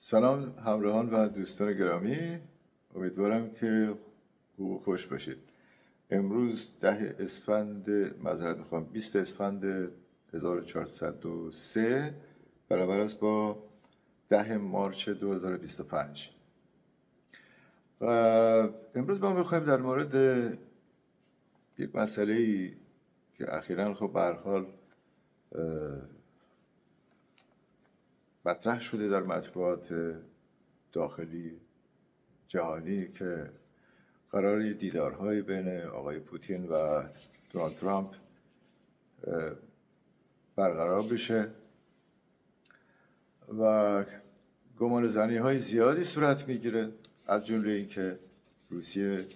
سلام همراهان و دوستان گرامی، امیدوارم که خوب و خوش باشید. امروز 20 اسفند 1403 برابر است با 10 مارچ 2025 و امروز ما میخوایم در مورد یک مسئله‌ای که اخیراً خب به هر حال مطرح شده در مطبوعات داخلی جهانی که قرار دیدارهای بین آقای پوتین و دونالد ترامپ برقرار بشه و گمان زنی های زیادی صورت میگیره، از جمله این که روسیه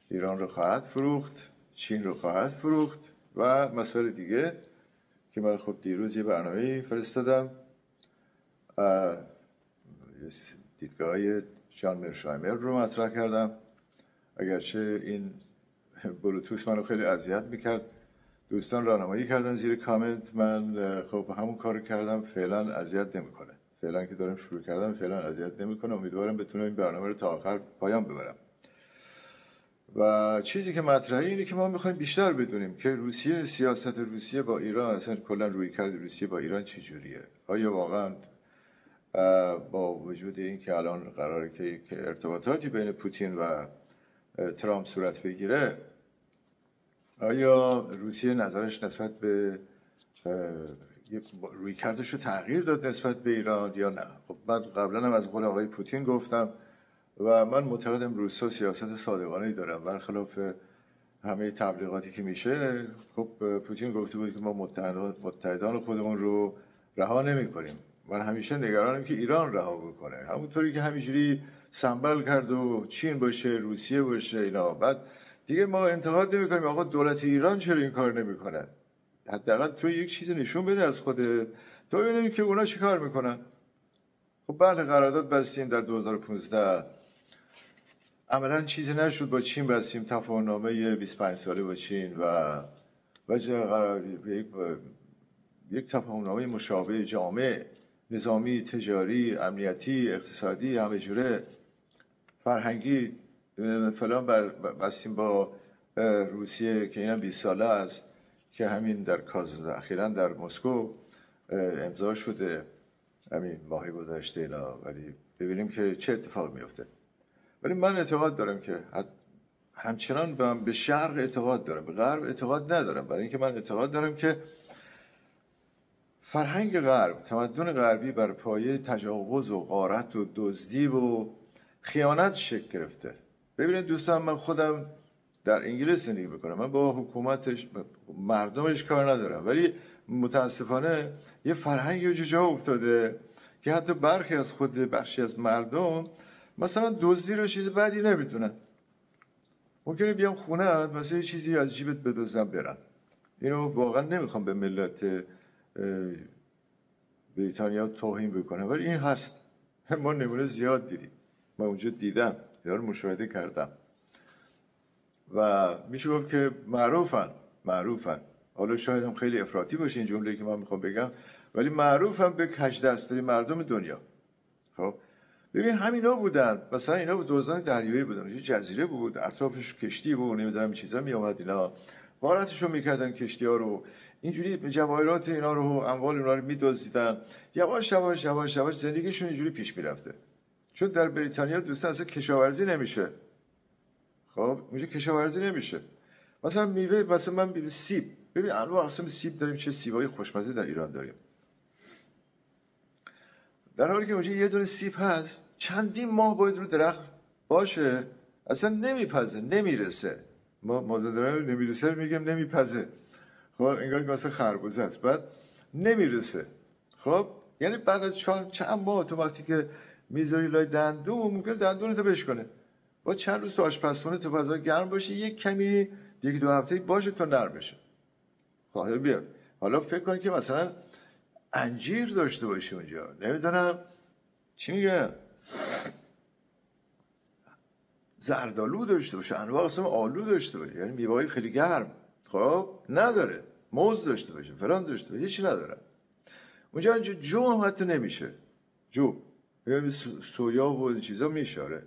ایران رو خواهد فروخت، چین رو خواهد فروخت و مسائل دیگه که من خب دیروز یه برنامه فرستادم، دیدگاه جان مرشایمر رو مطرح کردم. اگرچه این بلوتوث منو خیلی اذیت میکرد، دوستان راهنمایی کردن زیر کامنت، من خب همون کارو کردم، فعلا اذیت نمیکنه. فعلا که دارم شروع کردم فعلا اذیت نمیکنه. امیدوارم بتونم این برنامه رو تا آخر پایان ببرم. و چیزی که مطرحه اینه که ما میخوایم بیشتر بدونیم که روسیه، سیاست روسیه با ایران، اصلا کلا رویکرد روسیه با ایران چجوریه. آیا واقعا با وجود این که الان قراره که ارتباطاتی بین پوتین و ترامپ صورت بگیره، آیا روسیه نظرش نسبت به رویکردش رو تغییر داد نسبت به ایران یا نه؟ خب من قبلا هم از قول آقای پوتین گفتم و من معتقدم روسا سیاست صادقانه‌ای دارن، برخلاف همه تبلیغاتی که میشه. خب پوتین گفته بود که ما متحدان خودمون رو رها نمی‌کنیم. من همیشه نگرانم که ایران رها بکنه، همونطوری که همینجوری سنبل کرد و چین باشه، روسیه باشه، اینا. بعد دیگه ما انتقاد نمی‌کنیم آقا دولت ایران چرا این کار نمی‌کنه. حداقل تو یک چیز نشون بده از خودت، تو ببینیم که اونا چیکار میکنن. خب بله قرارداد بستیم در 2015، عملا چیزی نشد، با چین بستیم تفاهم‌نامه 25 ساله با چین و یک تفاهم‌نامه مشابه جامع، نظامی، تجاری، امنیتی، اقتصادی، همه جوره، فرهنگی فلان بستیم با روسیه که اینا 20 ساله است، که همین در اخیراً در مسکو امضا شده همین ماه گذشته اینا. ولی ببینیم که چه اتفاق میفته. ولی من اعتقاد دارم که همچنان به شرق اعتقاد دارم، به غرب اعتقاد ندارم، برای اینکه من اعتقاد دارم که فرهنگ غرب، تمدن غربی بر پایه تجاوز و غارت و دزدی و خیانت شکل گرفته. ببینید دوستان، من خودم در انگلیس زندگی میکنم، من با حکومتش مردمش کار ندارم، ولی متاسفانه یه فرهنگی جا افتاده که حتی برخی از خود بخشی از مردم مثلا دزدی رو چیز بدی نمیدونن. ممکنه بیان خونه مثلا یه چیزی از جیبت بدزدن برن. اینو واقعا نمیخوام به ملت بریتانیا توهین بکنم، ولی این هست. ما نمونه زیاد دیدیم، من اونجا دیدم، اینا رو مشاهده کردم و میشه گفت که معروفن. حالا شاید هم خیلی افراطی باشه این جمله که من میخوام بگم، ولی معروفن به کج دستری مردم دنیا. خب ببین همینا بودن، مثلا اینا دزدان دریایی بودن، یه جزیره بود، اطرافش کشتی بود، نمیدونم چیزا میومد، اینا غارتشو میکردن کشتی‌ها رو، اینجوری جواهرات اینا رو، اموال اینا رو میدزدیدن. یواش یواش زندگیشون اینجوری پیش میرفته. چون در بریتانیا دوستان اصلا کشاورزی نمیشه. خب اونجا کشاورزی نمیشه. مثلا میوه، مثلا من سیب، ببین انواع اقسام سیب داریم، چه سیبای خوشمزه در ایران داریم، در حالی که اونجا یه دونه سیب هست چندین ماه باید رو درخت باشه، اصلا نمیپزه، نمیرسه. ما مازندران نمیرسه میگم نمیپزه. خب انگار که مثلا خربوزه است، بعد نمیرسه. خب یعنی بعد از چند ماه تو وقتی که میذاری لای دندون، ممکنه دندونتو بشکنه. با چند روز تو آشپزخونه تو فضا گرم باشه، یک کمی دیگه 2 هفته باشه تا نرم بشه. خب بیاد حالا فکر کن که مثلا انجیر داشته باشه اونجا، نمیدونم چی میگه، زردالو داشته باشه، انواع اقسام آلو داشته باشه، یعنی میوه‌های خیلی گرم. خب نداره. موز داشته باشه، فلان داشته باشه، هیچی نداره. اونجا جو هم حتی نمیشه. جو سویا و این چیزا میشاره.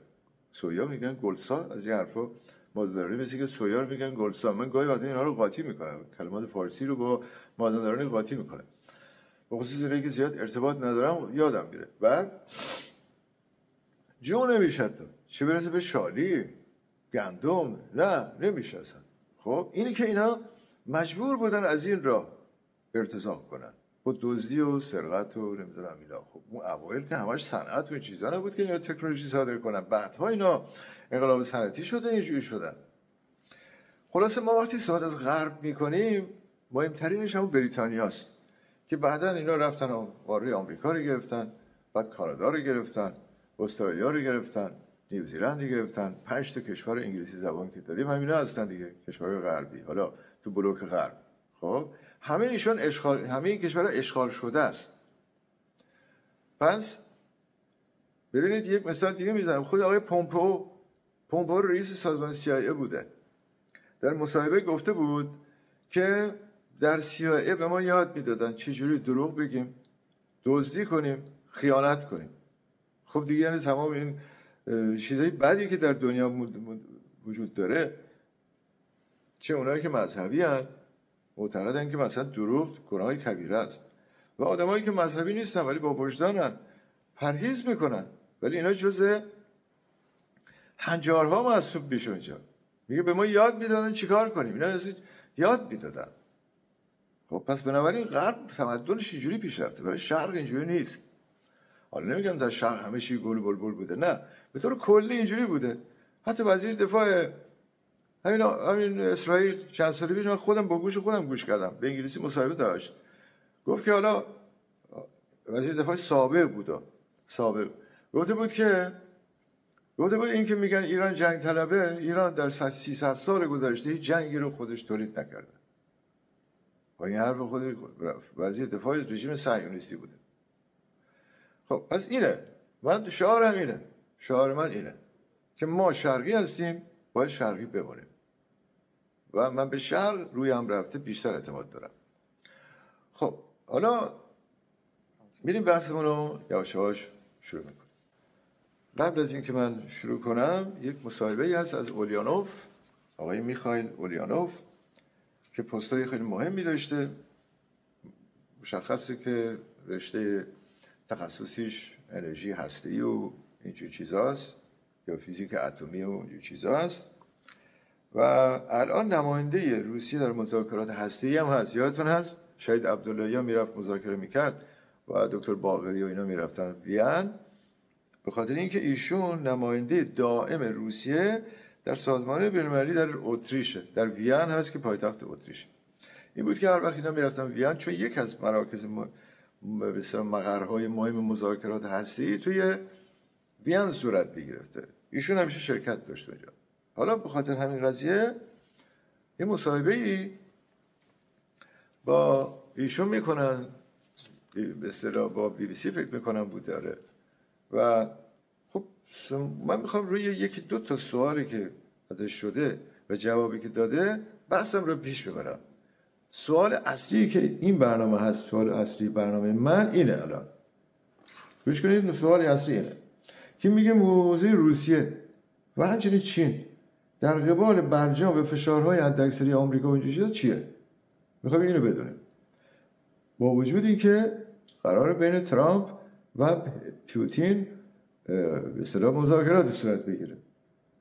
سویا میگن گلسا، از این حرفا مازندرانی مثل که سویا رو میگن گلسا. من گاهی وقتا اینا رو قاطی میکنم، کلمات فارسی رو با مازندرانی قاطی میکنم، به خصوص اینه که زیاد ارتباط ندارم یادم میره. بعد جو نمیشه تو، چه برسه به شالی، گندم، نه نمیشه اصلا. خب اینی که اینا مجبور بودن از این راه ارتزاق کنن با دزدی و سرقت و نمیدونم اینا. خب اون اوایل که همش صنعت و این چیزا نبود که اینا تکنولوژی صادر کنن، بعدها اینا انقلاب صنعتی شده اینجوری شدن. خلاصه ما وقتی صحبت از غرب میکنیم مهمترینش همون بریتانیاست که بعدا اینا رفتن قاره آمریکا رو گرفتن، بعد کانادا رو گرفتن، استرالیا رو گرفتن، نیوزیلند رو گرفتن. 5 تا کشور انگلیسی زبان که داریم همینا هستن دیگه، کشورهای غربی، حالا تو بلوک غرب. خب همه ایشون اشغال، همه این کشورها اشغال شده است. پس ببینید یک مثال دیگه میزنم. خود آقای پومپو رئیس سازمان CIA بوده، در مصاحبه گفته بود که در CIA به ما یاد میدادن چجوری دروغ بگیم، دزدی کنیم، خیانت کنیم. خب دیگه یعنی تمام این چیزای بدی که در دنیا وجود داره، چه اونایی که مذهبی هستند معتقدن که مثلا دروغ گناه کبیره است، و آدمایی که مذهبی نیستن ولی با وجدانن پرهیز میکنن، ولی اینا جزء هنجارها محسوب میشه. اینجا میگه به ما یاد میدادن چیکار کنیم، اینا یاد میدادن. خب پس بنابراین غرب تمدنش اینجوری پیش رفته، برای شرق اینجوری نیست. حالا نمیگم در شرق همه چی گل بلبل بوده، نه، به طور کلی اینجوری بوده. حتی وزیر دفاع همین اسرائیل چند سال پیش من خودم با گوش خودم گوش کردم، به انگلیسی مصاحبه داشت، گفت که حالا وزیر دفاع سابق گفته بود این که میگن ایران جنگ طلبه، ایران در 300 سال گذشته هیچ جنگی رو خودش تولید نکرده. و این حرف خود وزیر دفاع رژیم صهیونیستی بوده. خب پس اینه، من شعار من اینه که ما شرقی هستیم، باید شرقی بمونیم، و من به شرق روی هم رفته بیشتر اعتماد دارم. خب حالا میریم بحثمون رو یواش یواش شروع میکنیم. قبل از اینکه من شروع کنم یک مصاحبه هست از اولیانوف، آقای میخائیل اولیانوف، که پستای خیلی مهمی داشته. مشخصه که رشته تخصصیش انرژی هسته‌ای و اینجور چیزاست، یا فیزیک اتمی و اینجور چیزاست، و الان نماینده روسیه در مذاکرات هسته‌ای هم هست. یادتون هست شهید عبداللهی میرفت مذاکره میکرد و دکتر باقری و اینا میرفتن وین، به خاطر اینکه ایشون نماینده دائم روسیه در سازمان بین‌المللی در اتریشه، در وین هست که پایتخت اتریشه. این بود که هر وقت اینا میرفتن وین، چون یک از مراکز مثلا مقرهای مهم مذاکرات هستی توی وین صورت میگرفته، ایشون همیشه شرکت داشت اونجا. حالا به خاطر همین قضیه یه مصاحبه‌ای با ایشون میکنن، به اصطلاح با BBC فکر میکنم بود داره. و خب من میخوام روی یکی دو تا سوالی که ازش شده و جوابی که داده بحثم رو پیش ببرم. سوال اصلی که این برنامه هست، سوال اصلی برنامه من اینه، الان گوش کنید. سوال اصلی اینه که میگه موضوع روسیه و همچنین چین در قبال برجام و فشارهای حداکثری آمریکا و اینجور چیزا چیه؟ میخوام اینو بدونیم. با وجود اینکه قرار بین ترامپ و پوتین به اصطلاح مذاکرات صورت بگیره،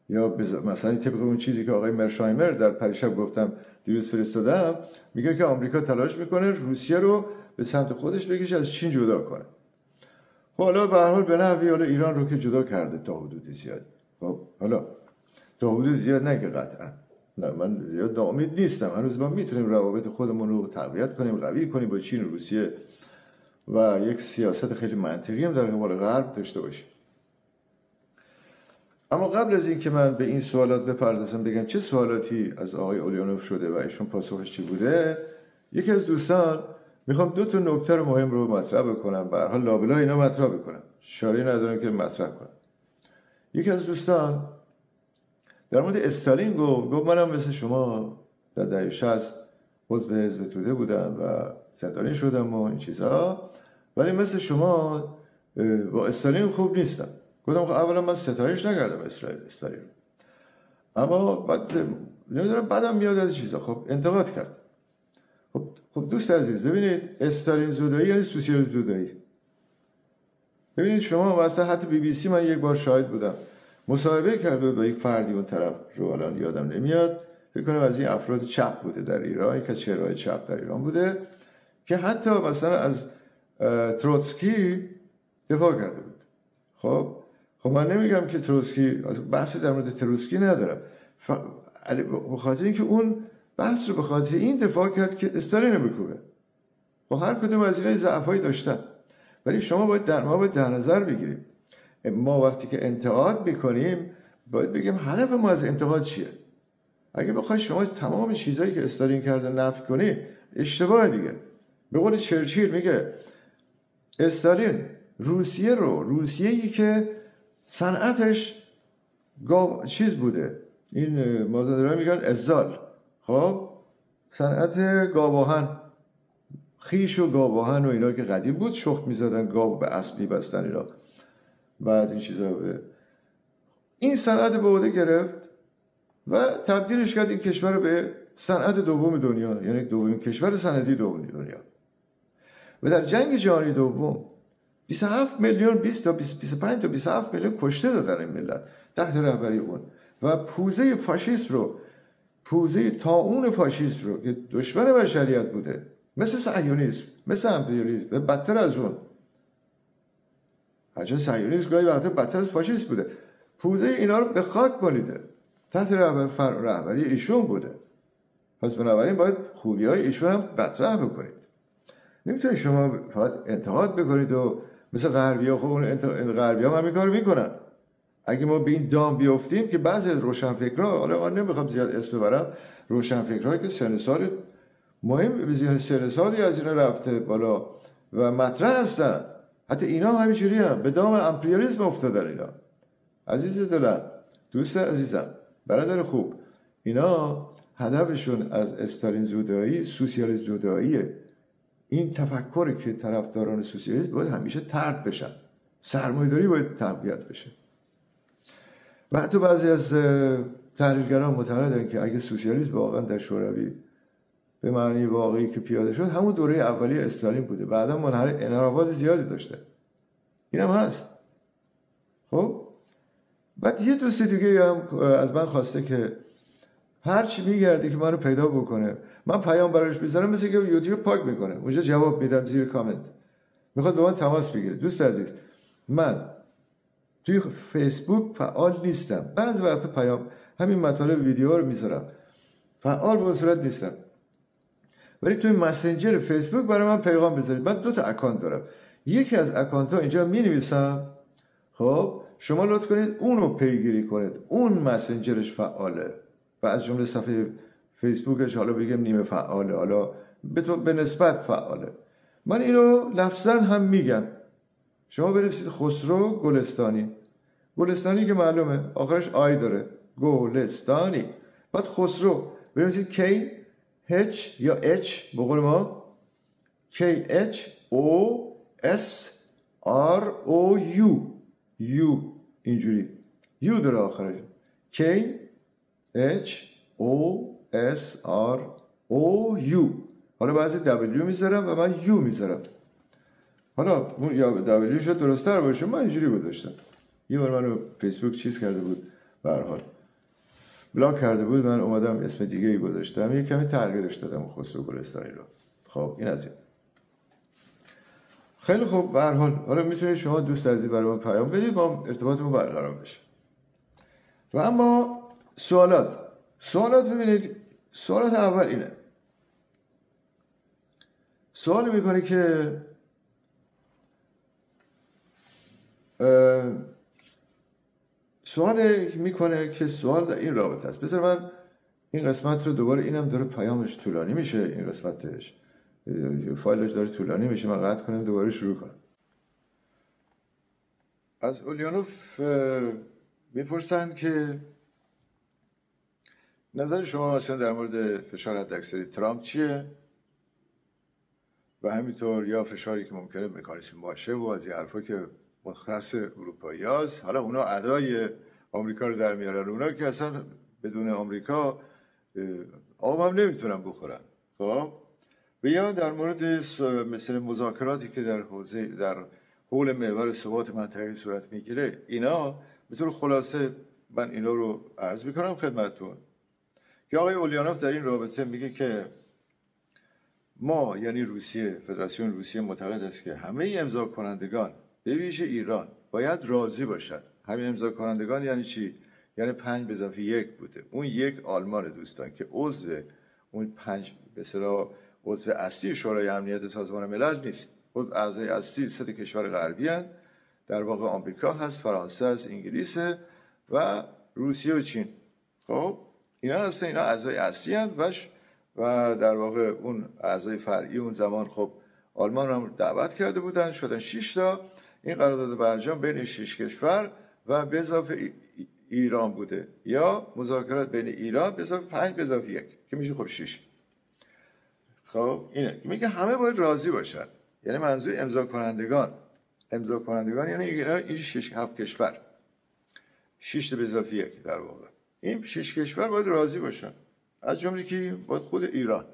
یا مثلا طبق اون چیزی که آقای مرشایمر در پریشب گفتم دیروز فرستادم، میگه که آمریکا تلاش میکنه روسیه رو به سمت خودش بکشه، از چین جدا کنه. خب حالا به هر حال به نحوی حالا ایران رو که جدا کرده تا حدود زیاد. خب حالا تا حدود زیاد نه که قطعا، نه من زیاد ناامید نیستم، هنوز ما میتونیم روابط خودمون رو تقویت کنیم، قوی کنیم با چین و روسیه، و یک سیاست خیلی منطقی هم در قبال غرب داشته باشیم. اما قبل از این که من به این سوالات بپردازم، بگم چه سوالاتی از آقای اولیانوف شده و ایشون پاسخش چی بوده، یکی از دوستان میخوام 2 تا نکته رو مهم رو مطرح بکنم، به هر حال لابلا اینا مطرح بکنم، شاری ندارم که مطرح کنم. یکی از دوستان در مورد استالین گفت منم مثل شما در دهه 60 عضو حزب توده بودم و زندانی شدم و این چیزها، ولی مثل شما با استالین خوب نیستم. گفتم خب اولا من ستایش نکردم استالین رو، اما بعد نمیدونم بعدم میاد از چیزا خب انتقاد کرد. خب دوست عزیز ببینید، استالین زدایی یعنی سوسیالیسم زدایی. ببینید شما مثلا حتی BBC من یک بار شاهد بودم، مصاحبه کرده با یک فردی اون طرف رو الان یادم نمیاد، فکر کنم از این افراد چپ بوده در ایران، یک از چهره‌های چپ در ایران بوده که حتی مثلا از تروتسکی دفاع کرده بود. خب من نمیگم که تروتسکی، بحثی در مورد تروتسکی ندارم، به خاطر اینکه اون بحث رو به خاطر این دفاع کرد که استالین رو بکوبه. خب هر کدوم از اینا ضعفایی داشتن، ولی شما باید در نظر بگیریم ما وقتی که انتقاد میکنیم باید بگیم هدف ما از انتقاد چیه. اگه بخوای شما تمام چیزایی که استالین کرده نفی کنی اشتباه دیگه. به قول چرچیل میگه استالین روسیه‌ای که صنعتش چیز بوده، این مازندرانی میگن ازال، خب صنعت گاوآهن، خیش و گاوآهن و اینا که قدیم بود، شخم میزدن گاو به اسب میبستن اینا، بعد این چیزا این صنعت به عهده گرفت و تبدیلش کرد این کشور رو به صنعت دوم دنیا، یعنی دومین کشور صنعتی دوم دنیا. و در جنگ جهانی دوم 27 میلیون 20 تا 25 تا 27 میلیون کشته دادن این ملت تحت رهبری اون، و پوزه فاشیسم رو، پوزه طاعون فاشیسم رو که دشمن بشریت بوده، مثل صهیونیسم، مثل امپریالیسم، و بدتر از اون، هرچند صهیونیسم گاهی وقتا بدتر از فاشیسم بوده، پوزه اینا رو به خاک بالیده، تحت رهبری ایشون بوده. پس بنابراین باید خوبی‌های ایشون هم مطرح بکنید. نمیتونید شما فقط انتقاد بکنید و مثل غربی‌ها، خب اون غربی‌ها هم این کارو میکنن. اگه ما به این دام بیافتیم که بعضی از روشنفکرها، حالا من نمیخوام زیاد اسم ببرم، روشنفکرهایی که سن سال مهم سن سالی از اینا رفته بالا و مطرح هستن، حتی اینا همینجوری هم به دام امپریالیسم افتادن. اینا عزیز دلم، دوست عزیزم، برادر خوب، اینا هدفشون از استالین زدایی سوسیالیسم زداییه. این تفکری که طرفداران سوسیالیسم باید همیشه طرد بشن، سرمایه‌داری باید تقویت بشه. و حتی بعضی از تحلیلگران معتقدن که اگه سوسیالیسم واقعا در شوروی به معنی واقعی که پیاده شد همون دوره اولیه استالین بوده، بعدا انحرافات زیادی داشته، این هم هست. خب بعد یه دوست دیگه هم از من خواسته که هر چی میگردی که منو پیدا بکنه من پیام براش میذارم، مثل که یوتیوب پاک میکنه، اونجا جواب میدم زیر کامنت، میخواد به من تماس بگیره. دوست عزیز، من توی فیسبوک فعال نیستم، بعضی وقتا پیام همین مطالب ویدیو رو میذارم، فعال به صورت نیستم، ولی توی مسنجر فیسبوک برای من پیغام بذارید. من 2 تا اکانت دارم، یکی از اکانت ها اینجا مینویسم، خب شما لطف کنید اونو پیگیری کنید، اون مسنجرش فعاله و از جمله صفحه فیسبوکش حالا بگم نیمه فعاله، حالا به نسبت فعاله. من اینو لفظا هم میگم، شما بنویسید خسرو گلستانی، گلستانی که معلومه آخرش آی داره، گلستانی، بعد خسرو بنویسید کی H یا H به قول ما KHOSROU، U اینجوری U داره آخرش، KHOSROU، حالا بعضی W میذارم و من U میذارم، حالا اون یا W شد درست‌تر باشه، من اینجوری گذاشتم. یه بار منو فیسبوک چیز کرده بود، به هر حال بلاک کرده بود، من اومدم اسم دیگه ای گذاشتم، یه کمی تغییرش دادم خسرو گلستانی رو. خب این از این. خیلی خوب، به هر حال حالا میتونید شما دوست عزیز برای من پیام بدید با ارتباطمون برقرار بشه. و اما سوالات ببینید، سوالات اول اینه، سوال میکنه که سوال در این رابطه است. بذار من این قسمت رو دوباره، اینم داره پیامش طولانی میشه، این قسمتش فایلش داره طولانی میشه، من قطع کنم دوباره شروع کنم. از اولیانوف میپرسن که نظر شما مثلا در مورد فشار حداکثری ترامپ چیه و همینطور یا فشاری که ممکنه مکانیسم باشه و از این حرفا که مختص اروپایی هاست. حالا اونا ادای آمریکا رو در میارن، اونا که اصلا بدون آمریکا آب هم نمیتونن بخورن. خب و یا در مورد مثل مذاکراتی که در حول محور ثبات منطقه‌ای صورت میگیره، اینا به طور خلاصه من اینا رو عرض میکنم خدمتتون که آقای اولیانوف در این رابطه میگه که ما یعنی روسیه، فدراسیون روسیه معتقد است که همه امضا کنندگان به ویژه ایران باید راضی باشند. همه امضا کنندگان یعنی چی؟ یعنی 5+1 بوده. اون یک آلمان دوستان که عضو اون 5 به اصطلاح عضو اصلی شورای امنیت سازمان ملل نیست. عضو اعضای اصلی 3 کشور غربی هستند. در واقع آمریکا هست، فرانسه هست، انگلیس و روسیه و چین. خب اینا هستن، اینا اعضای اصلی هستند و در واقع اون اعضای فرعی اون زمان خب آلمان هم دعوت کرده بودن، شدن 6 تا. این قرارداد برجام بین 6 کشور و به اضافه ایران بوده، یا مذاکرات بین ایران به اضافه 5+1 که میشه خب 6. خب اینه میگه همه باید راضی باشن، یعنی منظور امضا کنندگان یعنی این 6-7 کشور، 6+1 در واقع این 6 کشور باید راضی باشن، از جمله که باید خود ایران.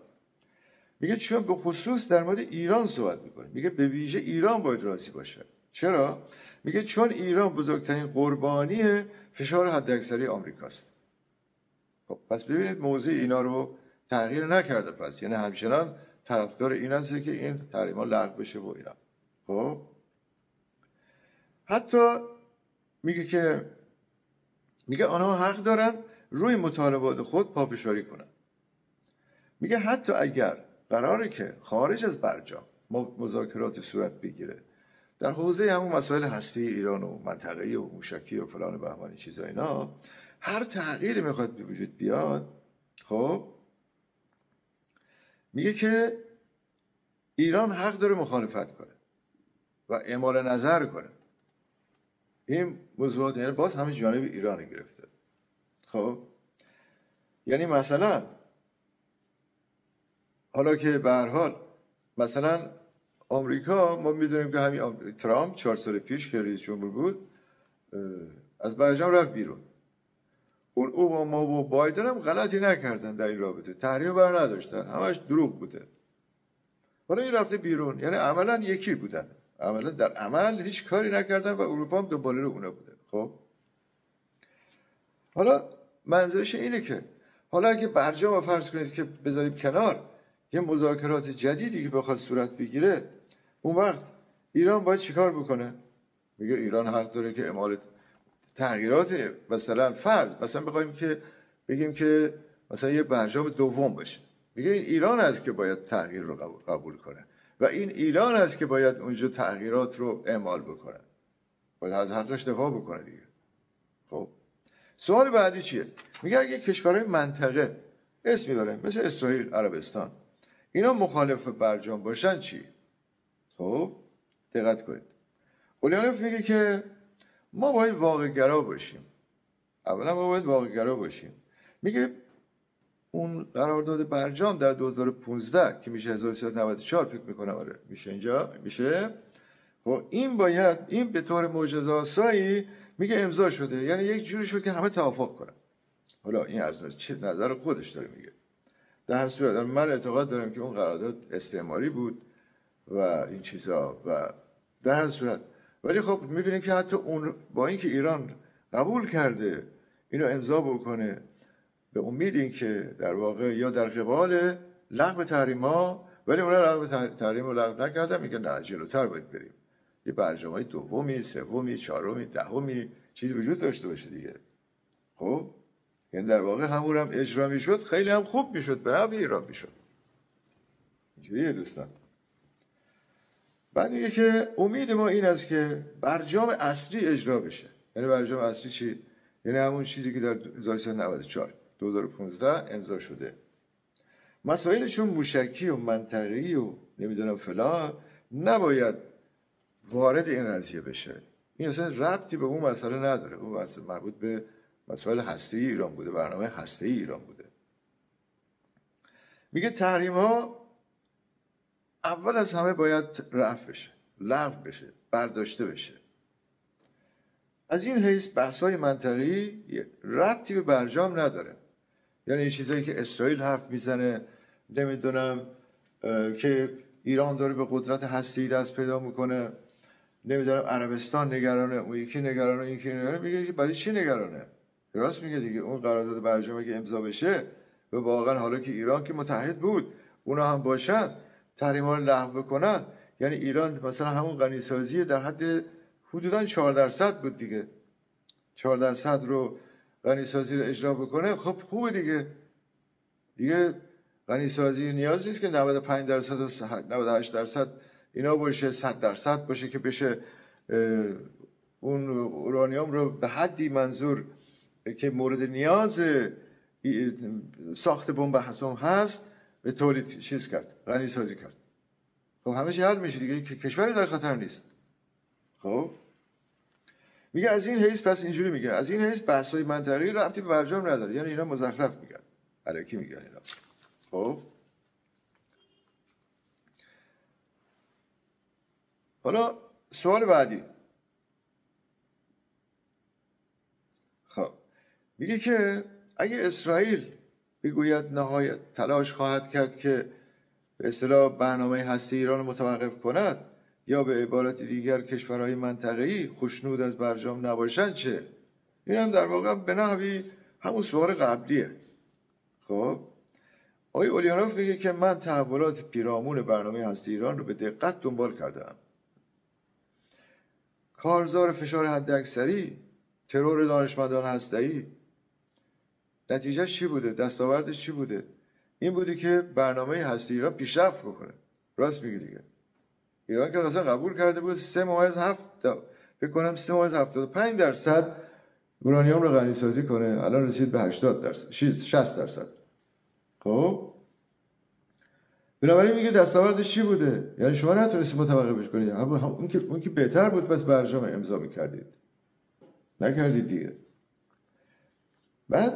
میگه چون به خصوص در مورد ایران صحبت میکنه، میگه به ویژه ایران باید راضی باشه. چرا؟ میگه چون ایران بزرگترین قربانی فشار حداکثری آمریکاست. خب پس ببینید موضوع اینا رو تغییر نکرده، پس یعنی همچنان طرفدار این هست که این تحریم‌ها لغو بشه و اینا. خب حتی میگه آنها حق دارن روی مطالبات خود پافشاری کنن. میگه حتی اگر قراره که خارج از برجام مذاکرات صورت بگیره در حوزه همون مسائل هستی ایران و منطقه‌ای و موشکی و فلان و بهمان چیزا، اینا هر تغییری میخواد به وجود بیاد، خب میگه که ایران حق داره مخالفت کنه و اعمال نظر کنه. این موضوعات یعنی باز همه جانب ایران گرفته. خب یعنی مثلا حالا که به هر حال مثلا آمریکا، ما میدونیم که همین ترامپ 4 سال پیش که رئیس جمهور بود از برجام رفت بیرون. اون اوباما و بایدن هم غلطی نکردن در این رابطه، تحریم بر نداشتن، همش دروغ بوده. حالا این رفته بیرون، یعنی عملا یکی بودن، عملا در عمل هیچ کاری نکردن و اروپا هم دنباله رو اونا بوده. خب حالا منظورش اینه که حالا اگه برجام رو فرض کنید که بذاریم کنار، یه مذاکرات جدیدی که بخواد صورت بگیره، اون وقت ایران باید چیکار بکنه؟ میگه ایران حق داره که اعمال تغییرات، مثلا فرض مثلا بگیم که مثلا یه برجام دوم باشه، میگه این ایران است که باید تغییر رو قبول کنه و این ایران است که باید اونجا تغییرات رو اعمال بکنه، باید از حقش دفاع بکنه دیگه. خب سوال بعدی چیه؟ میگه اگه کشورهای منطقه اسم میبره مثل اسرائیل، عربستان، اینا مخالف برجام باشن چی؟ خب دقت کنید. اولیانوف میگه که ما باید واقع‌گرا باشیم. اولا ما باید واقع‌گرا باشیم. میگه اون قرارداد برجام در 2015 که میشه 1394 فکر میکنم، آره میشه اینجا میشه. خب این به طور معجزه‌آسایی میگه امضا شده، یعنی یک جوری شد که همه توافق کنن. حالا این از نظر خودش داره میگه. در هر صورت من اعتقاد دارم که اون قرارداد استعماری بود و این چیزا، و در هر صورت ولی خب میبینیم که حتی اون با اینکه ایران قبول کرده اینو امضا بکنه به امید این که در واقع یا در قبال لغو تحریم‌ها، ولی اونا لغو تحریم رو لغو نکردن، میگن نه جلوتر باید بریم، یه برجامه‌های دومی، سومی، چهارمی، دهمی چیزی وجود داشته باشه دیگه. خب یعنی در واقع همون هم اجرا میشد، خیلی هم خوب میشد، به نفع ایران میشد. اینجوریه دوستان. بعد میگه که امید ما این است که برجام اصلی اجرا بشه. یعنی برجام اصلی چی؟ یعنی همون چیزی که در 1394 2015 امضا شده. مسائل چون موشکی و منطقه‌ای و نمیدونم فلان نباید وارد این قضیه بشه. این اصلا ربطی به اون مسئله نداره. اون مسئله مربوط به مسائل هسته‌ای ایران بوده، برنامه هسته‌ای ایران بوده. میگه تحریم‌ها اول از همه باید رفع بشه، لغو بشه، برداشته بشه. از این حیث بحث‌های منطقی ربطی به برجام نداره. یعنی این چیزایی که اسرائیل حرف میزنه، نمیدونم که ایران داره به قدرت هسته‌ای دست پیدا میکنه، نمیدونم عربستان نگرانه، اون یکی نگرانه، این یکی نگرانه، میگه که برای چی نگرانه؟ راست میگه دیگه. اون قرارداد برجام که امضا بشه و واقعا حالا که ایران که متحد بود اونا هم باشن تحریم‌ها رو لغو بکنن، یعنی ایران مثلا همون غنیسازی در حد حدوداً 4% بود دیگه، 4% رو غنیسازی رو اجرا بکنه، خب خوبه دیگه غنیسازی نیاز نیست که 95% و 98% اینا باشه، 100% باشه که بشه اون اورانیوم رو به حدی منظور که مورد نیاز ساخت بمب اتم هست به تولید چیز کرد، غنیسازی کرد. خب همه چی حل میشه دیگه، کشوری در خطر نیست. خب میگه از این حیث، پس اینجوری میگه از این حیث بحث‌های منطقی ربطی به برجام نداره، یعنی اینا مزخرف میگن، الکی میگن اینا. خب حالا سوال بعدی، خب میگه که اگه اسرائیل بگوید نهایت تلاش خواهد کرد که به اصطلاح برنامه هسته ایران رو متوقف کند، یا به عبارت دیگر کشورهای منطقه‌ای خوشنود از برجام نباشند چه؟ این هم در واقع به نحوی همون سوال قبلیه. خب آقای اولیانوف میگه که من تحولات پیرامون برنامه هسته ایران رو به دقت دنبال کردم. کارزار فشار حداکثری، ترور دانشمندان هسته‌ای، نتیجهش چی بوده؟ دستاوردش چی بوده؟ این بوده که برنامه هسته ایران پیشرفت بکنه. راست میگه دیگه. ایران که اصلا قبول کرده بود 3.7 فکر کنم 3.75% اورانیوم رو غنیسازی کنه، الان رسید به 80%، 60%. خب بنابراین میگه دستاوردش چی بوده؟ یعنی شما نتونستید متوقفش کنید، اون که بهتر بود پس برجام امضا میکردید، نکردید دیگه. بعد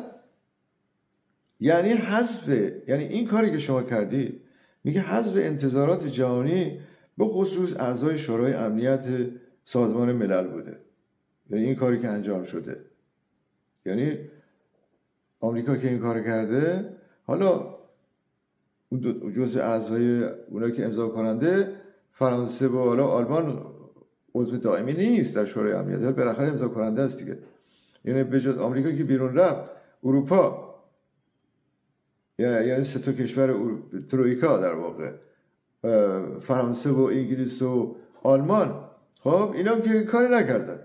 یعنی یعنی این کاری که شما کردید، میگه حسب انتظارات جهانی به خصوص اعضای شورای امنیت سازمان ملل بوده. یعنی این کاری که انجام شده، یعنی آمریکا که این کار کرده، حالا جزء اعضای اونایی که امضا کننده فرانسه و حالا آلمان عضو دائمی نیست در شورای امنیت، بالاخره امضا کننده است دیگه. یعنی به جز آمریکا که بیرون رفت، اروپا، یعنی 3 کشور ترویکا در واقع، فرانسه و انگلیس و آلمان، خب اینا هم که کاری نکردن،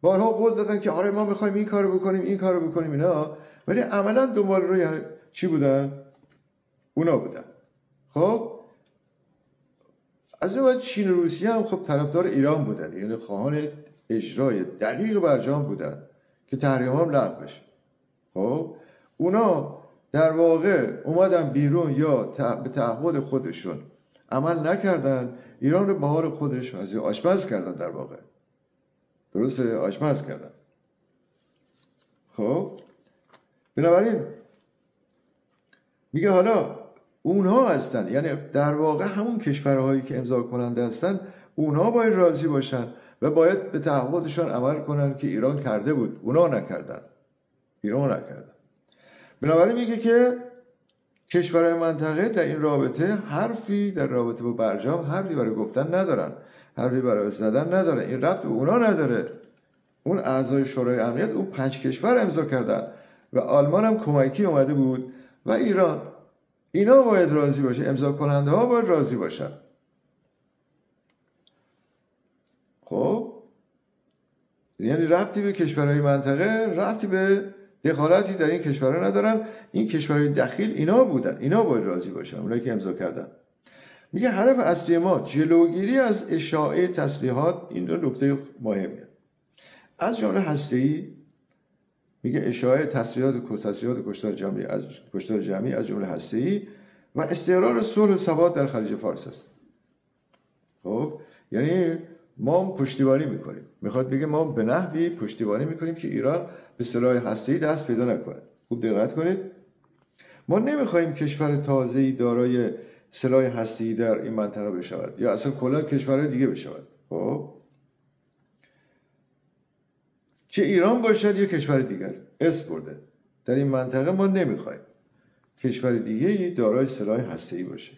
بارها قول دادن که آره ما میخوایم این کارو بکنیم این کارو بکنیم اینا، ولی عملا دنبال روی چی بودن؟ اونا بودن. خب از اون وقت چین و روسیه هم خب طرفدار ایران بودن، یعنی خواهان اجرای دقیق برجام بودن که تحریم هم لغو بشه. خب اونا در واقع اومدن بیرون یا به تعهد خودشون عمل نکردن، ایران رو بهار خودش آشپز کردن، در واقع درسته آشپز کردن. خب بنابراین میگه حالا اونها هستن، یعنی در واقع همون کشورهایی که امضا کننده هستن اونها باید راضی باشن و باید به تعهدشون عمل کنن که ایران کرده بود، اونا نکردن، ایران نکردن. بنابراین میگه که کشورهای منطقه در این رابطه حرفی در رابطه با برجام حرفی برای گفتن ندارن، حرفی برای زدن ندارن، این ربط به اونا نداره. اون اعضای شورای امنیت اون 5 کشور امضا کردن و آلمان هم کمکی اومده بود و ایران، اینا باید راضی باشه، امضا کننده ها باید راضی باشن. خب یعنی ربطی به کشورهای منطقه، ربطی به دخالتی در این کشورها ندارن. این کشورهای دخیل اینا بودن، اینا باید راضی باشن، اونایی که امضا کردن. میگه هدف اصلی ما جلوگیری از اشاعه تسلیحات، این دو نکته مهمیه، از جمله هسته‌ای. میگه اشاعه تسلیحات کشتار جمعی از جمله هسته‌ای و استقرار صلح و ثبات در خلیج فارس است. خب یعنی ما پشتیبانی میکنیم، میخواد بگه ما به نحوی پشتیبانی میکنیم که ایران به سلاح هسته‌ای دست پیدا نکنه. خوب دقت کنید، ما نمیخوایم کشور تازه‌ای دارای سلاح هسته‌ای در این منطقه بشود یا اصلا کلا کشورهای دیگه بشود. خب چه ایران باشد یا کشور دیگر اسم برده در این منطقه ما نمیخوایم کشور دیگه‌ای دارای سلاح هسته‌ای باشه،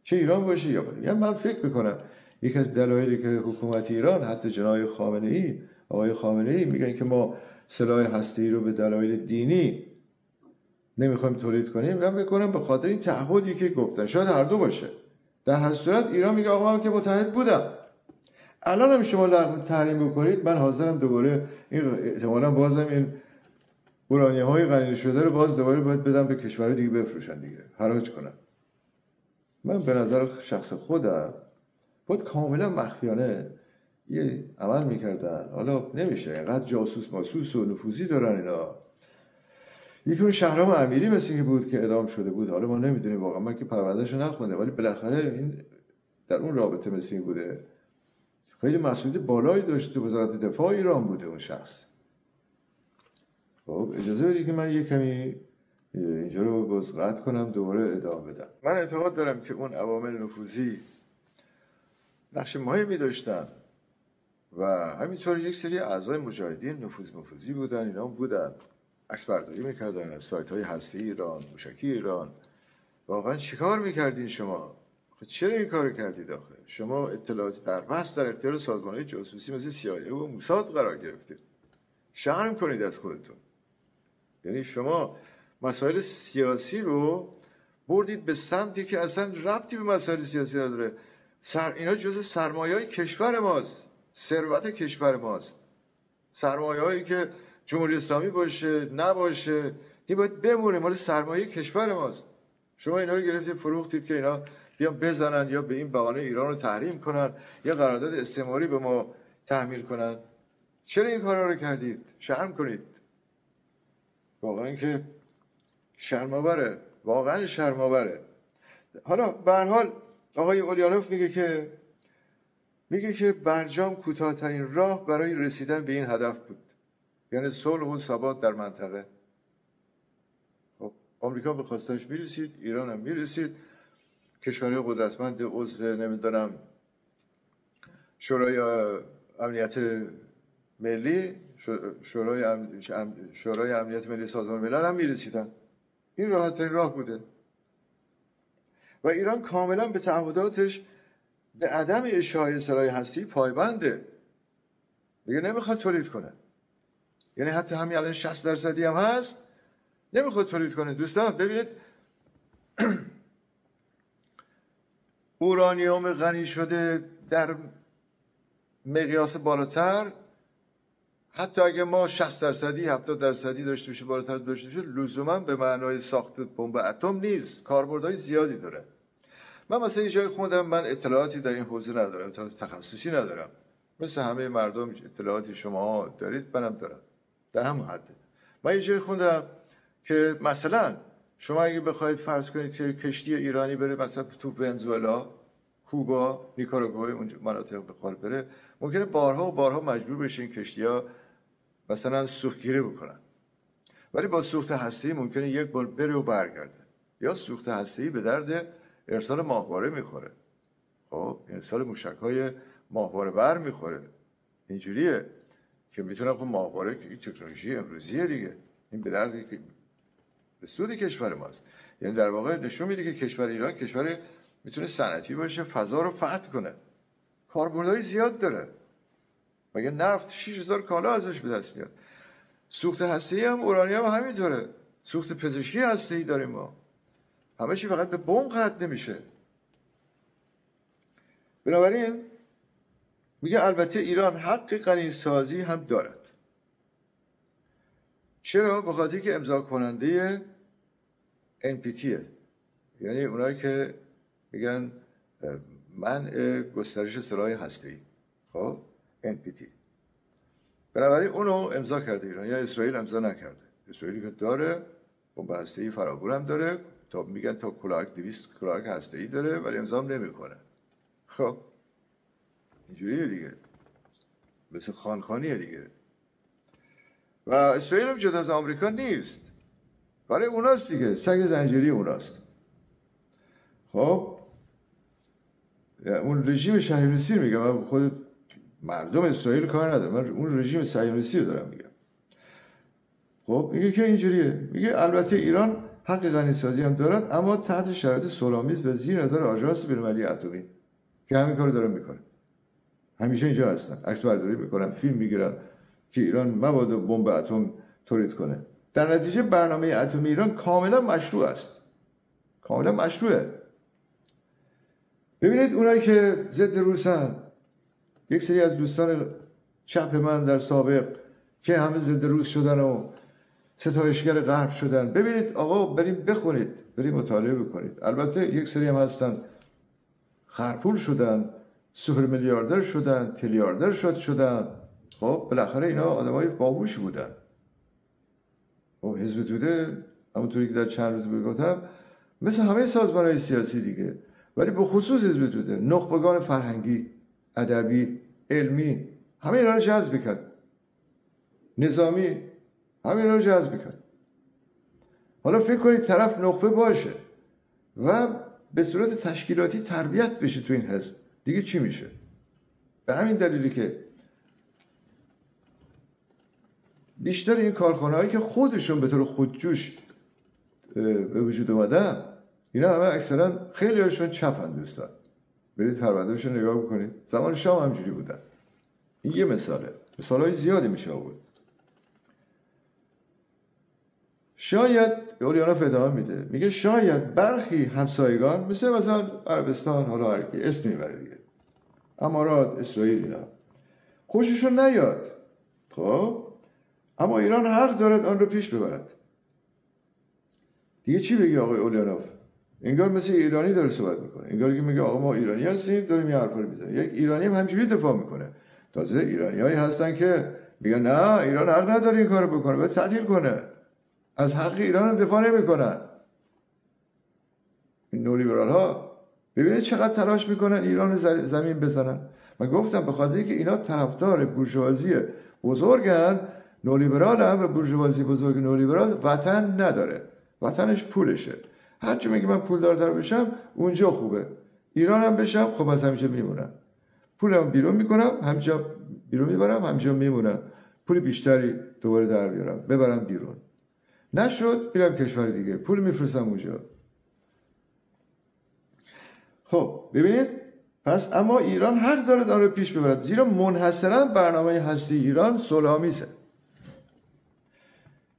چه ایران باشه یا بره. یعنی من فکر میکنم یک از دلایلی که حکومت ایران، حتی جناب خامنه‌ای، آقای خامنه‌ای میگن که ما سلاح هسته‌ای رو به دلایل دینی نمیخوایم تولید کنیم، من میکنم به خاطر این تعهدی که گفتن. شاید هر دو باشه. در هر صورت ایران میگه آقا من که متحد بودم، الان هم شما لغو تحریم بکنید من حاضرم دوباره این احتمالاً بازم این اورانیوم‌های غنی شده رو باز دوباره باید بدم به کشورهای دیگه بفروشن دیگه، حراج کنن. من به نظر شخص خودم باید کاملا مخفیانه یه عمل میکردن. حالا نمیشه اینقدر جاسوس ماسوس و نفوذی دارن اینا. یکی اون شهرام امیری مثل که بود که اعدام شده بود، حالا ما نمیدونیم واقعا، من که پروندهشو نخوندم، ولی بالاخره این در اون رابطه مثل این بوده. خیلی مسئولیت بالایی داشت، تو وزارت دفاع ایران بوده اون شخص. خب اجازه بدید که من یه کمی اینجا رو باز قطع کنم دوباره ادامه بدم. من اعتقاد دارم که اون عوامل نفوذی نقش مهمی داشتن و همینطور یک سری اعضای مجاهدین نفوذی بودن، اینا بودن عکس برداری میکردن از سایت‌های هسته‌ای ایران، موشکی ایران. واقعا چیکار میکردین شما؟ چرا این کارو کردید آخه؟ شما اطلاعات در بس در اختیار سازمان‌های جاسوسی مثل CIA و موساد قرار گرفتید. شرم کنید از خودتون. یعنی شما مسائل سیاسی رو بردید به سمتی که اصلا ربطی به مسائل سیاسی نداره. اینا جزء سرمایه‌های کشور ماست، ثروت کشور ماست. سرمایه‌هایی که جمهوری اسلامی باشه نباشه این باید بمونه، مال سرمایه کشور ماست. شما اینا رو گرفتید فروختید که اینا بیان بزنن یا به این بهانه ایران رو تحریم کنن یا قرارداد استعماری به ما تحمیل کنن. چرا این کارا رو کردید؟ شرم کنید. واقعا که شرم‌آوره، واقعا شرم‌آوره. حالا به هر حال آقای اولیانوف میگه که برجام کوتاه‌ترین راه برای رسیدن به این هدف بود، یعنی صلح و ثبات در منطقه. خب آمریکا به خواستش میرسید، ایران هم میرسید، کشورهای قدرتمند عضو نمیدونم شورای امنیت ملی، شورای امنیت ملی سازمان ملل هم میرسیدن. این راحت‌ترین راه بوده و ایران کاملا به تعهداتش به عدم اشاعه سلاح هستی پایبنده. دیگه نمیخواد تولید کنه. یعنی حتی همین الان 60% هم هست نمیخواد تولید کنه. دوستان ببینید اورانیوم غنی شده در مقیاس بالاتر، حتی اگه ما 60% 70% داشته باشه، بالاتر داشته باشه، لزوما به معنای ساخت بمب اتم نیست، کاربردهای زیادی داره. من مثلا یه جای خوندم، من اطلاعاتی در این حوزه ندارم، اطلاعات تخصصی ندارم، مثل همه مردم اطلاعاتی شما دارید منم دارم در همون حده. من یه جای خوندم که مثلا شما اگه بخواید فرض کنید که کشتی ایرانی بره مثلا تو ونزوئلا، کوبا، نیکاراگوئه، اونجا مناطق به قال بره، ممکنه بارها و بارها مجبور بشین کشتی‌ها مثلا سوختگیری بکنن. ولی با سوخت هسته‌ای ممکنه یک بار بره و برگرده. یا سوخت هسته‌ای به درد ارسال ماهواره میخوره. خب ارسال موشک‌های ماهواره بر میخوره. اینجوریه که میتونه خب ماهواره که این تکنولوژی امروزیه دیگه. این به درد به سود کشور ماست. یعنی در واقع نشون میده که کشور ایران کشور میتونه صنعتی باشه، فضا رو فتح کنه. کاربردهای زیاد داره. مگه نفت 6000 کالا ازش به دست میاد. سوخت هسته‌ای هم اورانیوم همینطوره. سوخت پزشکی هسته‌ای داریم ما. همه چی فقط به بمب ختم نمیشه. بنابراین میگه البته ایران حق غنیسازی هم دارد. چرا؟ به خاطر که امضا کننده NPT، یعنی اونایی که میگن منع گسترش سلاح هسته‌ای. خب NPT. بنابراین اونو امضا کرده ایران، یا اسرائیل امضا نکرده. اسرائیلی که داره بمب هسته‌ای فراگیر هم داره، تا میگن تا کلاهک 200 کلاهک هسته‌ای داره ولی امضا نمیکنه. خب اینجوریه دیگه، مثل خانخانیه دیگه. و اسرائیل هم جدا از آمریکا نیست، برای اوناست دیگه، سگ زنجیری اوناست. خب اون رژیم صهیونیستی میگم، من خود مردم اسرائیل کار ندارم، من اون رژیم صهیونیستی رو دارم میگم. خب میگه که اینجوریه، میگه البته ایران حق غنیسازی هم دارد اما تحت شرایط صلح‌آمیز و زیر نظر آژانس بین‌المللی اتمی که همین کارو دارن میکنه. همیشه اینجا هستن، عکس برداری میکنن، فیلم میگیرن که ایران مبادا بمب اتم تولید کنه. در نتیجه برنامه اتمی ایران کاملا مشروع است، کاملا مشروعه. ببینید اونایی که ضد روسن، یک سری از دوستان چپ من در سابق که همه ضد روس شدن و ستایشگر غرب شدن، ببینید آقا بریم بخونید، بریم مطالعه بکنید. البته یک سری هم هستن خرپول شدن، سوپر میلیاردر شدن، تریلیاردر شدن. خب بالاخره اینا آدمای باهوشی بودن. خب حزب توده همونطوری که در چند روز گفتم مثل همه سازمان‌های سیاسی دیگه، ولی به خصوص حزب توده نخبگان فرهنگی، ادبی، علمی همه اینا رو جذب کرد، نظامی همه اینا رو جذب کرد. حالا فکر کنید طرف نخبه باشه و به صورت تشکیلاتی تربیت بشه تو این حزب، دیگه چی میشه؟ به همین دلیلی که بیشتر این کارخانه‌هایی که خودشون به طور خودجوش به وجود اومدن، اینا همه اکثرا خیلی هاشون چپن دوستان. برید پروندهشون نگاه بکنید، زمان شاه همجوری بودن. این یه مثاله، مثالهای زیادی میشه آورد. شاید اولیانوف ادامه میده، میگه شاید برخی همسایگان مثلا عربستان، حالا هر کی اسم میبره دیگه، امارات، اسرائیل، اینا خوششون نیاد. خب اما ایران حق دارد آن رو پیش ببرد. دیگه چی بگی آقای اولیانوف؟ انگار مثل ایرانی داره صحبت میکنه، انگار که میگه آقا ما ایرانی هستیم داریم یه حرفا رو میزنیم. یک ایرانی هم همجوری دفاع میکنه. تازه ایرانیایی هستن که میگن نه ایران حق نداره این کارو بکنه، باید تعطیل کنه، از حق ایران هم دفاع نمیکنن. این نولیبرال ها ببینید چقدر تلاش میکنن ایران زمین بزنن. من گفتم به خاطر اینکه اینا طرفدار بورژوازی بزرگن، نولیبرال هم و بورژوازی بزرگ نولیبرال وطن نداره، وطنش پولشه. هر چی میگه من پولدار بشم اونجا خوبه، ایران هم بشم خب از همینجا میمونم، پولم بیرون میکنم همینجا بیرون میبرم، همینجا میمونم، پول بیشتری دوباره در بیارم ببرم بیرون، نشد میرم کشور دیگه پول میفرستم اونجا. خب ببینید پس اما ایران حق داره داره پیش ببرد، زیرا منحصرا برنامه هستی ایران صلح‌آمیزه.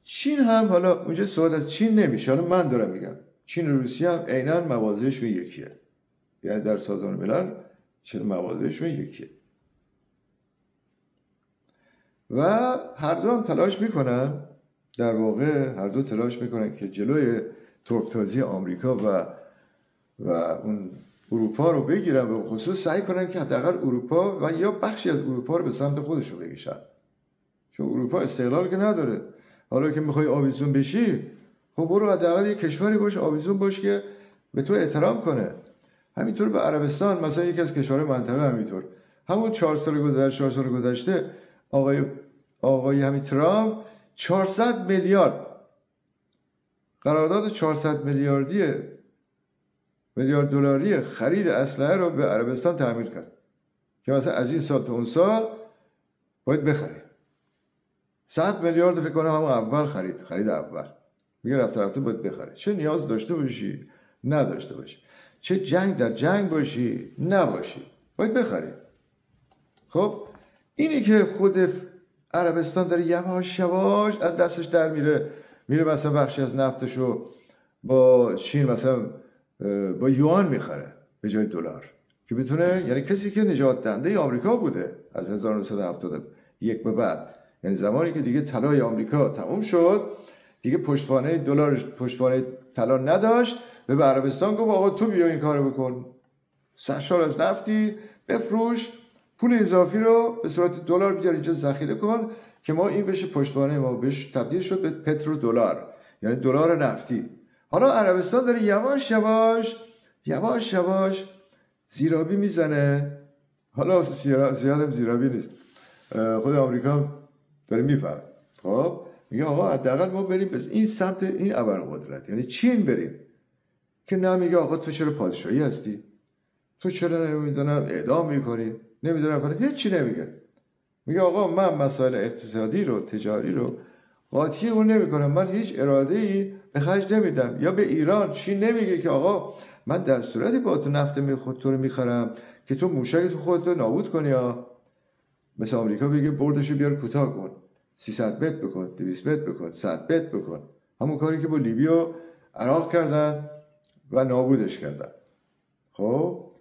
چین هم، حالا اونجا سوال از چین نمیشه، حالا من دارم میگم چین و روسیه هم عیناً موازهشون یکیه، یعنی در سازمان ملل چین موازهشون یکیه و هر دو هم تلاش میکنن، در واقع هر دو تلاش میکنن که جلوی ترکتازی آمریکا و اون اروپا رو بگیرن و خصوص سعی کنن که حداقل اروپا و یا بخشی از اروپا رو به سمت خودشون بکشن، چون اروپا استقلال که نداره. حالا که میخوای آویزون بشی خب برو حداقل یه کشوری باش آویزون باش که به تو احترام کنه. همینطور به عربستان مثلا یکی از کشورهای منطقه همینطور، همون 4 سال گذشته آقای همین ترامپ 400 میلیارد قرارداد 400 میلیارد دلاری خرید اسلحه رو به عربستان تعمیر کرد که مثلا از این سال تا اون سال باید بخری. 100 میلیارد فکر کنم همون اول خرید اول، میگه رفته باید بخری، چه نیاز داشته باشی نداشته باشی، چه جنگ در جنگ باشی نباشی باید بخری. خب اینی که خود عربستان داره یواش یواش از دستش در میره مثلا بخشی از نفتشو با چین مثلا با یوان میخره به جای دلار که بتونه، یعنی کسی که نجات دهنده آمریکا بوده از 1971 به بعد، یعنی زمانی که دیگه طلای آمریکا تموم شد دیگه پشتوانه دلار پشتوانه طلا نداشت، به عربستان گفت آقا تو بیا این کارو بکن، سرشار از نفتی بفروش، پول اضافی رو به صورت دلار بیار اینجا ذخیره کن که ما این بشه پشتوانه ما، بهش تبدیل شد به پترو دلار، یعنی دلار نفتی. حالا عربستان داره یواش یواش زیرابی میزنه. حالا زیادم زیرابی نیست، خود آمریکا داره میفهم. خب میگه آقا حداقل ما بریم به این سمت این ابرقدرت یعنی چین بریم، که نه میگه آقا تو چرا پادشاهی هستی، تو چرا نمیدونم اعدام میکنی، نمیدونم هیچ چی نمیگه. میگه آقا من مسائل اقتصادی رو تجاری رو قاطی اون نمیکنم. من هیچ اراده‌ای به خرج نمیدم. یا به ایران چین نمیگه که آقا من در صورتی با تو نفت تو رو میخرم که تو موشک تو خودت رو نابود کنی. یا مثل آمریکا بگه بردشو بیار کوتاه کن، 300 متر بکن، 200 متر بکن، 100 متر بکن. همون کاری که با لیبی و عراق کردن و نابودش کردن. خب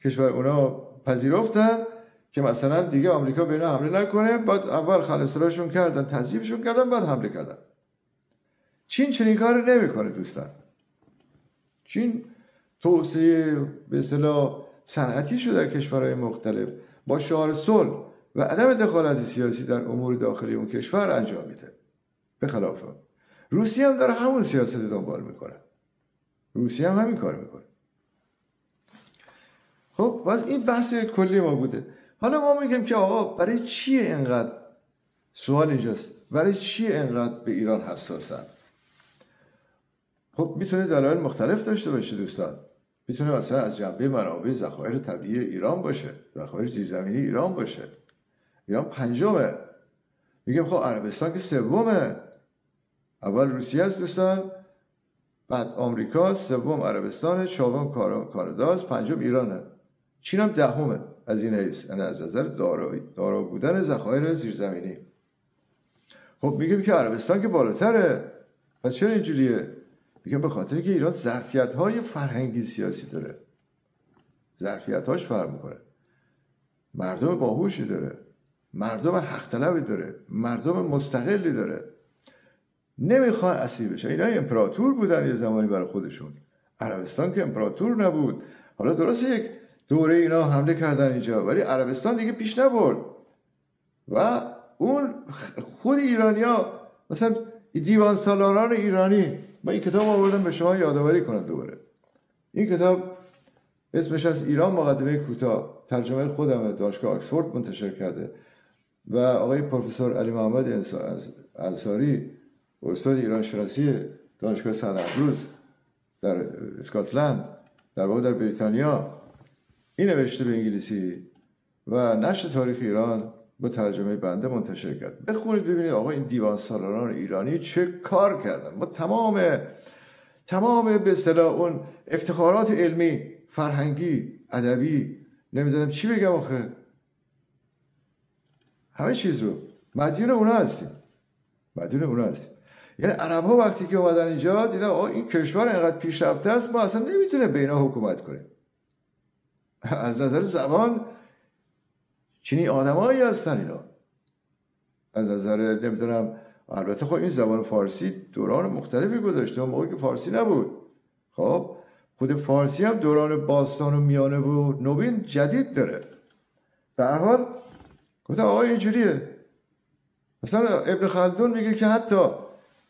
کشور اونا پذیرفتن که مثلا دیگه آمریکا به اینا حمله نکنه. بعد اول خلستراشون کردن، تضعیفشون کردن، بعد حمله کردن. چین چنین کار نمیکنه دوستان. چین توسعه به اصطلاح صنعتی شده در کشورهای مختلف با شعار صلح و عدم دخالت سیاسی در امور داخلی اون کشور انجام میده. به خلاف روسیه هم داره همون سیاست دنبال میکنه. روسیه هم همین کار میکنه. خب باز این بحث کلی ما بوده. حالا ما میگیم که آقا برای چیه اینقدر، سوال اینجاست، برای چیه اینقدر به ایران حساسن؟ خب میتونه دلایل مختلف داشته باشه دوستان. میتونه مثلا از جنبه منابع ذخایر طبیعی ایران باشه، ذخایر زیرزمینی ایران باشه. ایران پنجمه. میگم خب عربستان که سومه. اول روسیه است دوستان، بعد آمریکا، سوم عربستان، چهارم کاناداست، پنجم ایرانه. چین هم دهمه از این حیث، یعنی از نظر دارا بودن ذخایر زیرزمینی. خب میگیم که عربستان که بالاتره. پس چرا اینجوریه؟ میگم به خاطر که ایران ظرفیت‌های فرهنگی سیاسی داره. ظرفیت‌هاش فرق میکنه. مردم باهوشی داره، مردم حق طلبی داره، مردم مستقلی داره. نمیخوان اسیر بشن. اینا امپراتور بودن یه زمانی برای خودشون. عربستان که امپراتور نبود. حالا درسته یک دوره اینا حمله کردن اینجا، ولی عربستان دیگه پیش نبرد. و اون خود ایرانیا، مثلا دیوان سالاران ایرانی، من این کتاب آوردم به شما یادآوری کنم دوباره. این کتاب اسمش از ایران مقدمه کوتاه، ترجمه خودم، دانشگاه آکسفورد منتشر کرده و آقای پروفسور علی محمد انصاری استاد ایران شناسی دانشگاه سن اندروز در اسکاتلند، در واقع در بریتانیا، این نوشته به انگلیسی و نشر تاریخ ایران با ترجمه بنده منتشر کرد. بخونید ببینید آقا این دیوان سالاران ایرانی چه کار کردن. ما تمام به اصطلاح اون افتخارات علمی، فرهنگی، ادبی، نمیدونم چی بگم آخه، همه چیز رو مدیون اونا هستیم. یعنی عرب ها وقتی که اومدن اینجا دیدن آقا این کشور اینقدر پیشرفته است، ما اصلا نمیتونه به اینا حکومت کنیم. از نظر زبان چینی آدمایی هستن اینا. از نظر نمیدونم، البته خب این زبان فارسی دوران مختلفی گذاشته، اون موقع که فارسی نبود. خب خود فارسی هم دوران باستان و میانه و نوین جدید داره. به هر حال گفتم آقا اینجوریه. مثلا ابن خلدون میگه که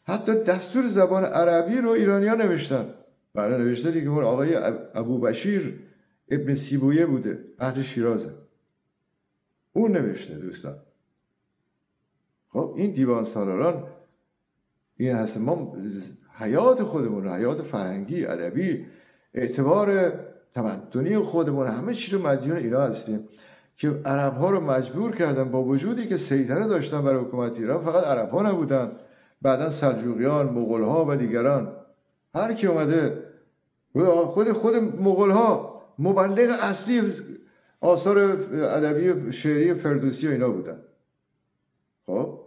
حتی دستور زبان عربی رو ایرانی‌ها نوشتن. بله نوشته دیگه. اون آقای ابوبشیر ابن سیبویه بوده، اهل شیرازه، اون نوشته دوستان. خب این دیوان سالاران این هست. ما حیات خودمون، حیات فرهنگی، ادبی، اعتبار تمدنی خودمون، همه چی رو مدیون اینا هستیم که عرب ها رو مجبور کردن، با وجودی که سیطره داشتن بر حکومت ایران، فقط عرب ها نبودن، بعدا سلجوقیان، مغول ها و دیگران، هر کی اومده خود مغول ها مبلغ اصلی آثار ادبی شعری فردوسی و اینا بودن. خب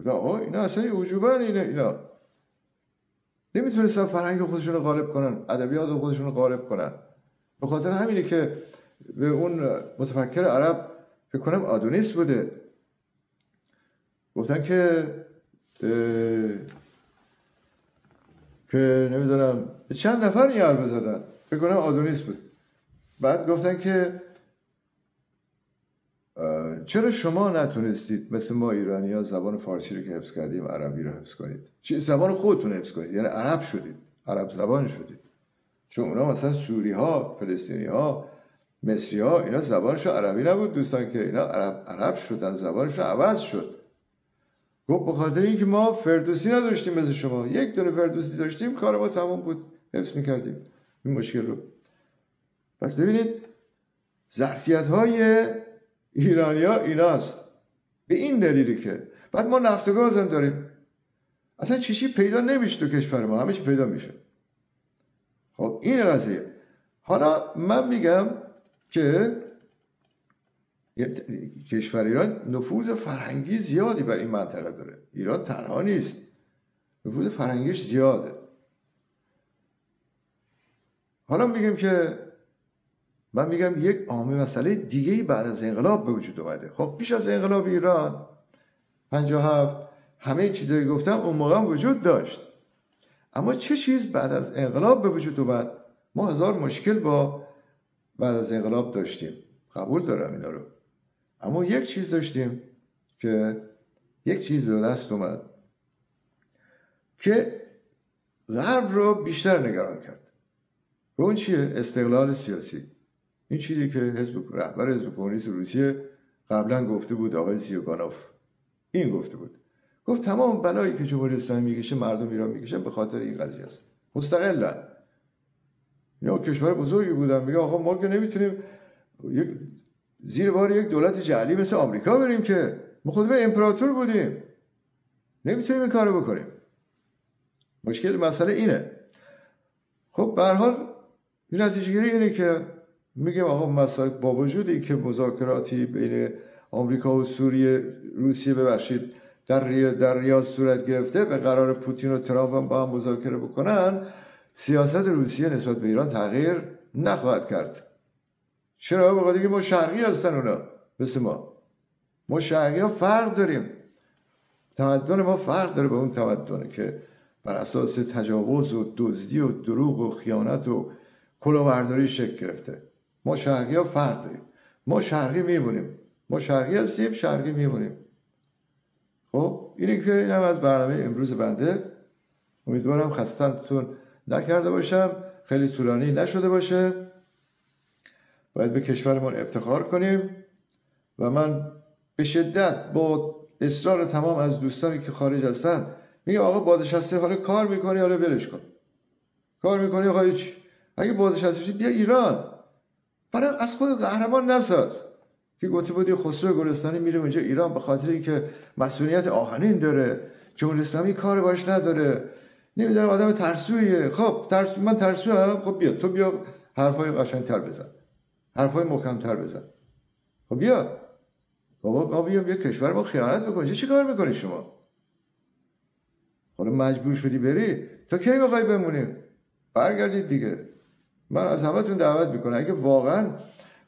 آقا اینا اصلا وجوبن، اینا نمیتونستن فرهنگ خودشون رو غالب کنن، ادبیات خودشون رو غالب کنن. به خاطر همینه که به اون متفکر عرب فکر کنم آدونیس بوده، گفتن که نمیدونم چند نفر این حرف زدن، فکر کنم آدونیس بود. بعد گفتن که چرا شما نتونستید مثل ما ایرانی ها زبان فارسی رو که حفظ کردیم عربی رو حفظ کنید؟ زبان خودتون حفظ کنید، یعنی عرب شدید، عرب زبان شدید. چون اونا مثلا سوری ها، فلسطینی ها، مصری ها، اینا زبانشون عربی نبود دوستان، که اینا عرب شدن، زبانشون عوض شد. گفت به خاطر اینکه ما فردوسی نداشتیم مثل شما، یک دونه فردوسی داشتیم کار ما تمام بود، حفظ میکردیم این مشکل رو. پس ببینید ظرفیت های ایرانیا ایناست، به این دلیلی که بعد ما نفت و گاز هم داریم. اصلا چیزی پیدا نمیشه تو کشور ما، همه چی پیدا میشه. خب این قضیه. حالا من میگم که کشور ایران نفوذ فرهنگی زیادی بر این منطقه داره. ایران تنها نیست، نفوذ فرهنگیش زیاده. حالا میگم که من میگم یک عامل مسئله دیگه‌ای بعد از انقلاب به وجود اومده. خب پیش از انقلاب ایران 57 همه چیزایی گفتم اون موقع هم وجود داشت، اما چه چیز بعد از انقلاب به وجود اومد؟ ما هزار مشکل با بعد از انقلاب داشتیم، قبول دارم اینا رو، اما یک چیز داشتیم که یک چیز به دست اومد که غرب رو بیشتر نگران کرد. و اون چیه؟ استقلال سیاسی. این چیزی که رهبر حزب کمونیست روسیه قبلا گفته بود، آقای زیوگانوف این گفته بود، گفت تمام بلایی که جمهوری اسلامی میکشه مردم ایران میکشه به خاطر این قضیه است. مستقلا اینا کشور بزرگی بودن، میگه آقا ما که نمیتونیم زیر بار یک دولت جعلی مثل آمریکا بریم، که ما خود به امپراتور بودیم، نمیتونیم این کارو بکنیم. مشکل مسئله اینه. خب به هر حال این نتیجه گیری اینه که میگم آقا مسائل با وجودی که مذاکراتی بین آمریکا و روسیه ببخشید در ریاض صورت گرفته، به قرار پوتین و ترامپ هم با هم مذاکره بکنن، سیاست روسیه نسبت به ایران تغییر نخواهد کرد. چرا؟ بخاطر اینکه ما شرقی هستن اونا مثل ما شرقی ها فرق داریم، تمدن ما فرق داره به اون تمدنه که بر اساس تجاوز و دزدی و دروغ و خیانت و کلاهبرداری شکل گرفته. ما شرقی ها فرق داریم، ما شرقی میمونیم، ما شرقی هستیم، شرقی میمونیم. خب اینه که اینم از برنامه امروز بنده. امیدوارم خسته‌تون نکرده باشم، خیلی طولانی نشده باشه. باید به کشورمون افتخار کنیم و من به شدت با اصرار تمام از دوستانی که خارج هستن میگم آقا بازنشسته، حالا کار میکنی حالا ولش کن، کار میکنی آقا هیچ، اگه بازنشسته بیا ایران، برای از خود قهرمان نساز که گفته بودی خسرو گلستانی میره اونجا ایران به خاطر اینکه مسئولیت آهنین داره، جمهوری اسلامی کار باش نداره، نمیدونم آدم ترسویه. خب من ترسوام، خب بیا تو بیا حرفای قشنگ‌تر بزن، حرفای محکم‌تر بزن. خب بیا بابا ما بیام یک کشور ما خیانت بکنیم، چه کار میکنی شما؟ حالا مجبور شدی بری، تا کی میخوای بمونیم؟ برگردید دیگه. من از همتون دعوت میکنم اگه واقعا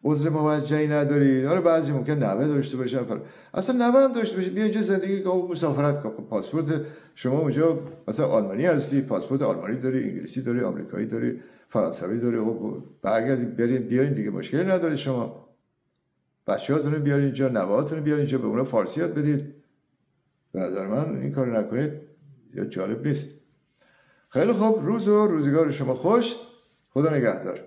عذر موجهی ندارید، حالا بعضی ممکن نوه داشته باشن، اصلا نوه هم داشته باشید، بیا اینجا زندگی کن، مسافرت کن، پاسپورت شما اونجا مثلا آلمانی هستی، پاسپورت آلمانی داری، انگلیسی داری، آمریکایی داری، فرانسوی داری، برگردید برید بیاین دیگه، مشکلی نداره. شما بچه‌هاتون رو بیارید اینجا، نوه‌هاتون رو بیارید اینجا، به اونا فارسی یاد بدید. به نظر من این کارو نکنید یا جالب نیست. خیلی خوب، روز و روزگار شما خوش، خدا نگهدار.